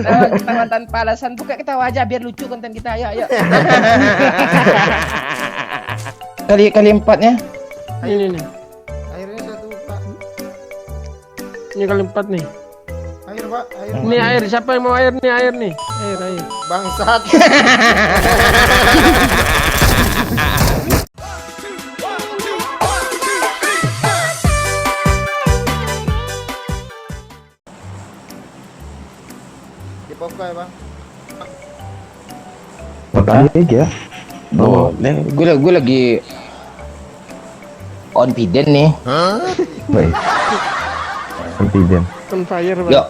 Ketawa tanpa alasan, buka ketawa aja biar lucu konten kita. Ayo. Kali empatnya. Ini nih. Airnya satu, Pak. Ini kali 4 nih. Air, Pak. Air. Ini air, siapa yang mau air nih? Air nih. Air. Bangsat. Di pokok ya, Bang. Makanya ya. Oh, gue lagi on piden nih. Baik. Confident. On fire, Bang. Yuk.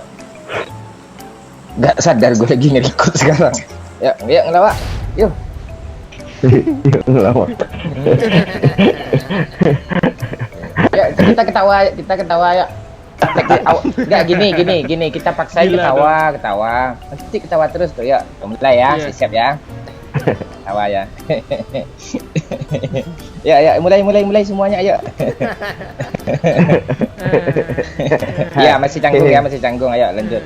Gak sadar gue lagi nge-record sekarang. Yuk ngelawak. Yuk. Yuk ngelawak. Ya, kita ketawa ya. Enggak gini, kita paksain Gila, ketawa. Nanti ketawa terus tuh ya. Mulai ya, Iya. siap ya. Ketawa ya. Ya, mulai semuanya ayo. Ya, masih canggung ayo lanjut.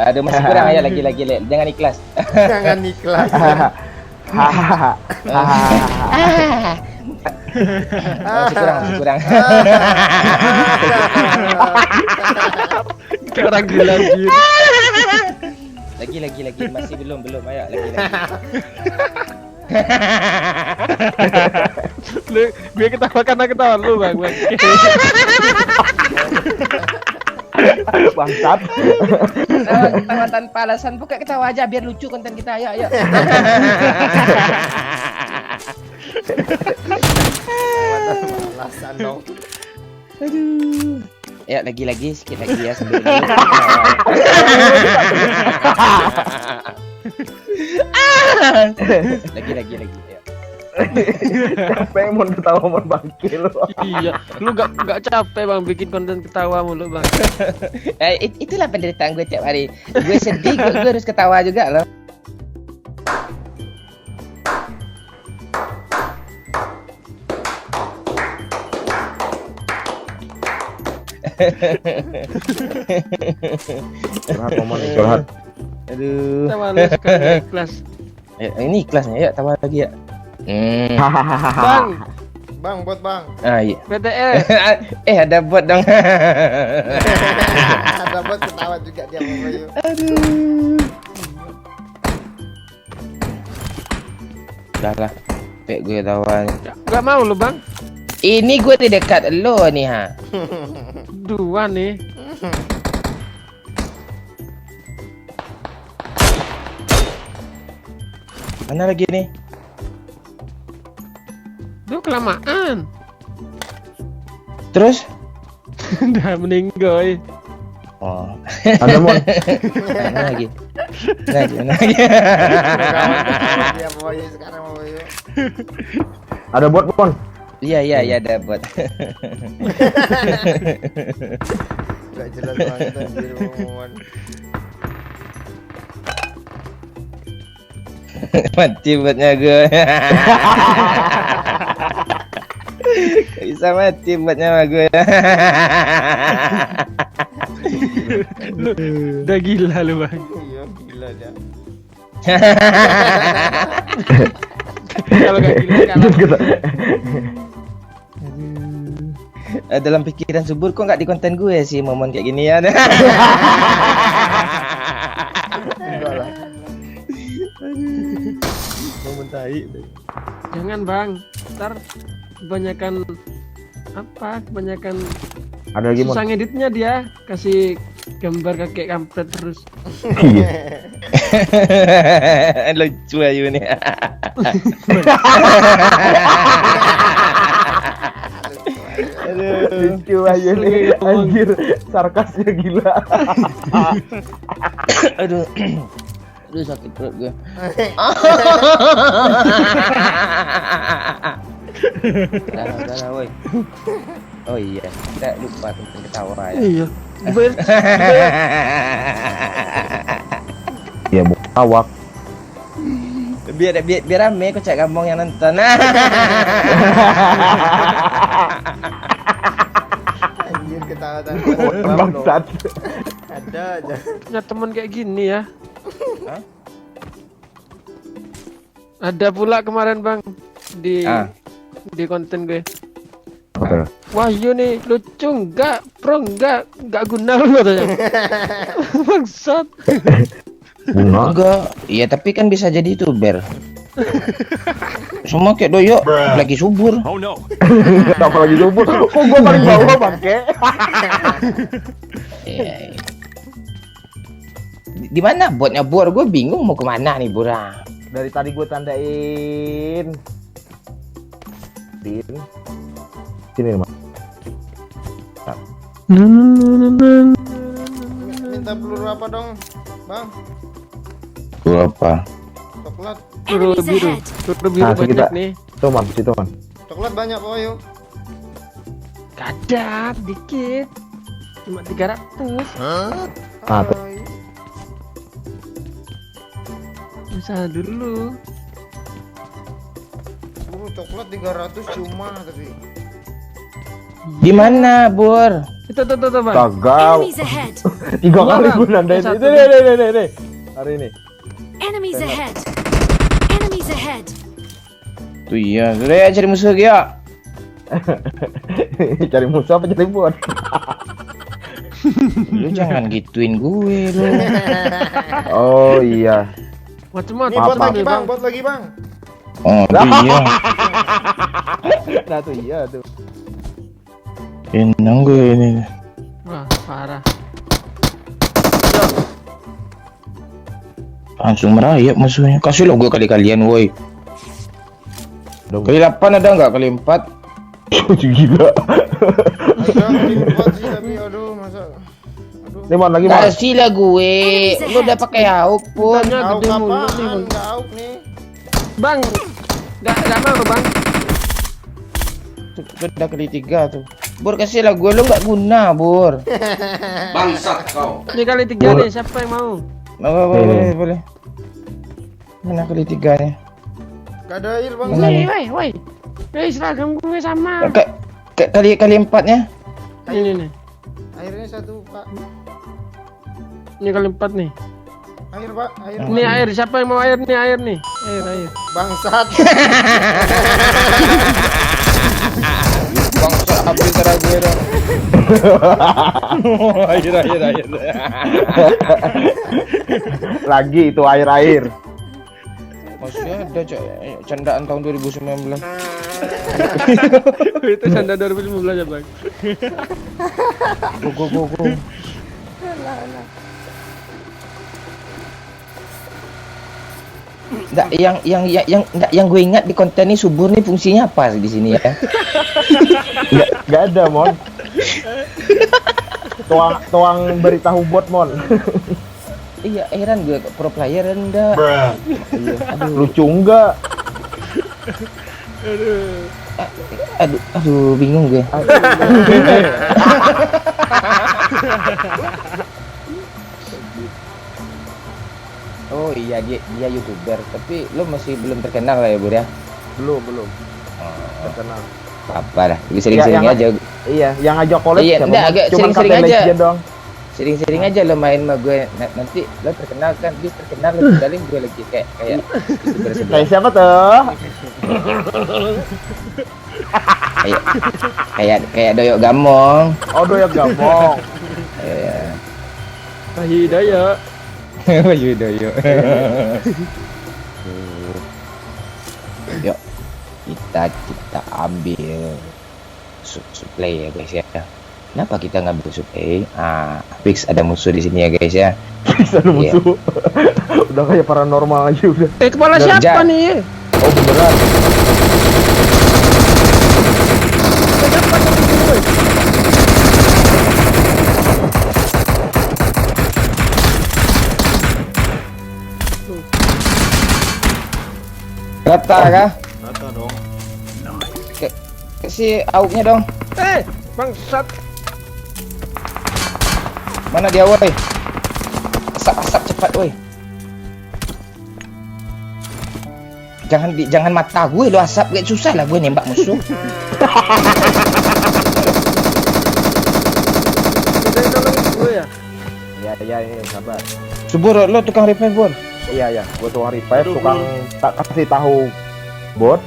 Aduh, masih kurang ayo lagi, jangan ikhlas. Jangan ikhlas. Masih kurang. Orang gila gitu. Lagi masih belum ayo lagi. Lu gue ketawa karena ketawa lu, Bang. Bangsat. Ketawa tanpa alasan, buka ketawa aja biar lucu konten kita. Ayo. Alasan dong. Aduh. Ya lagi sedikit lagi ya sambil lagi ya. Capek mau ketawa mau bangkil. Iya, lu gak capek, Bang, bikin konten ketawa mulu, Bang. Itulah penderitaan gue tiap hari. Gue sedih, gue harus ketawa juga loh. Curhat. Aduh. Kita males kan ikhlas. Ini ikhlasnya ya, tawa lagi ya. Bang, Bang, buat Bang. Iya. BTS. Ada bot dong. Ada buat ketawa juga dia mau Bayu. Aduh. Udah lah. Pek gue tawa. Gak mau lu, Bang. Ini gue di dekat lo nih ha. Dua nih. Mana lagi nih? Duh, kelamaan. Terus? Udah meninggal. Oh. Ada mon. Mana lagi? Mana lagi? Dia mau Bayu sekarang mau Bayu. Ada bot mon. Iya ada bot. Gak jelas banget anjir omongan. Mati botnya gue. Bisa mati botnya sama gue. Lu udah gila lu, Bang. Iya, gila dia. Kalau gak gila kalah. Dalam pikiran subur kok nggak di konten gue sih momen kayak gini ya. Enggak lah. Momen tai. Jangan, Bang. Ntar kebanyakan Ada lagi mon. susah ngeditnya dia. Kasih gambar kakek kampret terus. Iya. Lucu aja nih. Lucu aja nih anjir. Sarkasnya gila. Aduh sakit perut gue. Udah, woi. Oh iya, kita lupa tentang ketawa ya. Iya. Ya awak. Biar rame kocak kampung yang nonton. Anjir tahu. Bangsat. Ada aja. Punya teman kayak gini ya. Hah? Ada pula kemarin bang di Ah. di konten gue. Betul. Wahyu nih lucu enggak, pro enggak guna lu katanya. Bangsat. Bunga. Enggak, iya tapi kan bisa jadi youtuber. Semua kayak doyok lagi subur. Oh no. Apalagi subur. Kok gua paling bawah bangke? Iya. Di mana botnya Bor? Gue bingung mau kemana nih Bora. Dari tadi gue tandain. Sini mas. Minta peluru apa dong, Bang? Gue apa? Coklat. Peluru biru, peluru biru Nah, banyak kita- nih. Tuh man, situ man. Coklat banyak kok, yuk. Kadang dikit, cuma 300. Ah, tuh. Hai. Usaha dulu. Coklat 300 cuma tapi. Di mana Bor? Itu tuh bang. Kagak. Enemies ahead! 3 kali Bang. gue nandain. Satu. Nih. Hari ini. Enemies ahead! Enemies ahead! Tuh iya, sudah ya cari musuh ya. Cari musuh apa cari bot? Lu jangan gituin gue lu. Oh iya. Macam-macam Nih bot Maaf, lagi, nih, Bang, bot lagi, Bang. Oh iya. Nah tuh iya tuh. Enang gue ini. Wah parah. Langsung merayap musuhnya. Kasih lo gue kali-kalian woi. Dong. Kali 8 ada nggak? Kali 4? Gila. Ada kali bot sih tapi aduh masa. Aduh. Nih man lagi man. Kasih lah gue. Lu udah pakai auk pun. Tanya Auk gede mulu nih apaan? bang. Enggak auk nih. Bang, nggak mau bang. Tuh, udah kali 3 tuh. Bor kasih lah gue, lu nggak guna Bor. Ini kali 3 nih, siapa yang mau? Boleh. Mana kali 3-nya? Gak ada air, Bang. Mana nih? Woi. Seragam gue sama. Kali 4-nya? Ini nih. Airnya satu, Pak. Ini kali 4 nih. Air, Pak. Air. Ini air, siapa yang mau air nih? Air. Bangsat. Bangsa habis cara gue dong. Air. Lagi itu air. Masih ada candaan tahun 2019. Itu sanda 2015 ya bang. Go. Nggak, yang gue ingat di konten ini subur nih fungsinya apa di sini ya? Nggak ada mon. Tuang beritahu bot mon. Iya, heran gue pro player enggak. Iya, Lucu enggak? aduh, bingung gue. Oh iya dia YouTuber, tapi lo masih belum terkenal lah ya Bur ya? Belum. Terkenal. Apa lah, sering-sering Ya, yang- aja. Iya, yang ngajak collab Iya, siapa, enggak, Mon? agak Cuman sering-sering Captain aja. Legend doang. Sering-sering aja lo main sama gue. Nanti lo terkenal kan, dia terkenal lo tinggalin gue lagi kayak YouTuber sebelah. Kayak siapa tuh? kayak doyok gamong. Oh, doyak gabong. Iya. Hidaya. Doyok. Yuk, kita ambil supply ya guys ya. Kenapa kita ngambil supply? Fix ada musuh di sini ya guys ya. Bisa ada musuh. Udah kayak paranormal aja udah. Kepala Udah, siapa Jan. nih? Oh, beneran. Rata kah? Rata dong. Kasih auknya dong. Bangsat. Mana dia woi? Asap cepat woi. Jangan mata gue lo asap, kayak susah lah gue nembak musuh. Iya ini sabar. Subur lo tukang revive Bor. Iya, gua tukang revive, Aduh, tukang tak kasih tahu bot.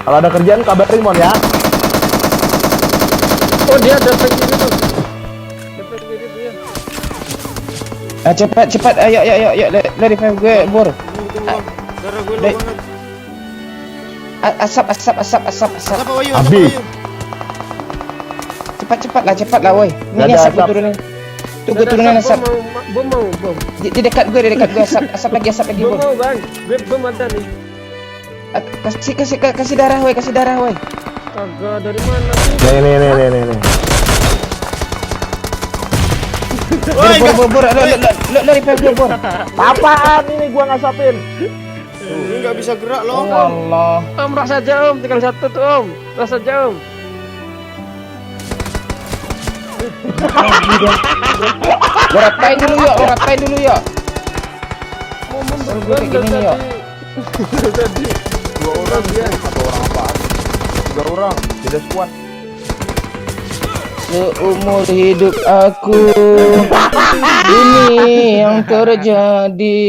Kalau ada kerjaan kabarin Mon ya. Oh dia ada flank kiri tuh. Ada flank kiri tuh ya. Cepat ayo lo revive gue Bor. Darah gue low Dek. banget. Asap. Apa Wayu? Habis. Cepat lah woi. Nggak Ini ada asap gue asap. turunin. Tuh gue turunin asap. Bom mau bom. Di dekat gue asap lagi Bom Bor. mau bang. Bom ada nih. Kasih darah woi. Kagak dari mana sih? Nih. Bor, lo revive gue Bor. Apaan ini gua ngasapin? Ini nggak bisa gerak loh. Allah. Om rasa aja om, tinggal satu tuh om. Rasa aja om. Lo ratain dulu yuk. Mau mundur Gue kayak gini nih, yuk. Tadi. Dua orang dia, satu orang apaan? 3 orang, beda squad. Seumur hidup aku ini yang terjadi.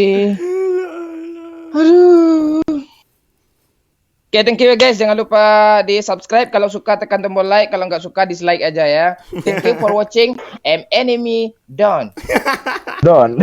Aduh. Oke, thank you guys. Jangan lupa di subscribe. Kalau suka tekan tombol like. Kalau nggak suka dislike aja ya. Thank you for watching. Enemy done. Don.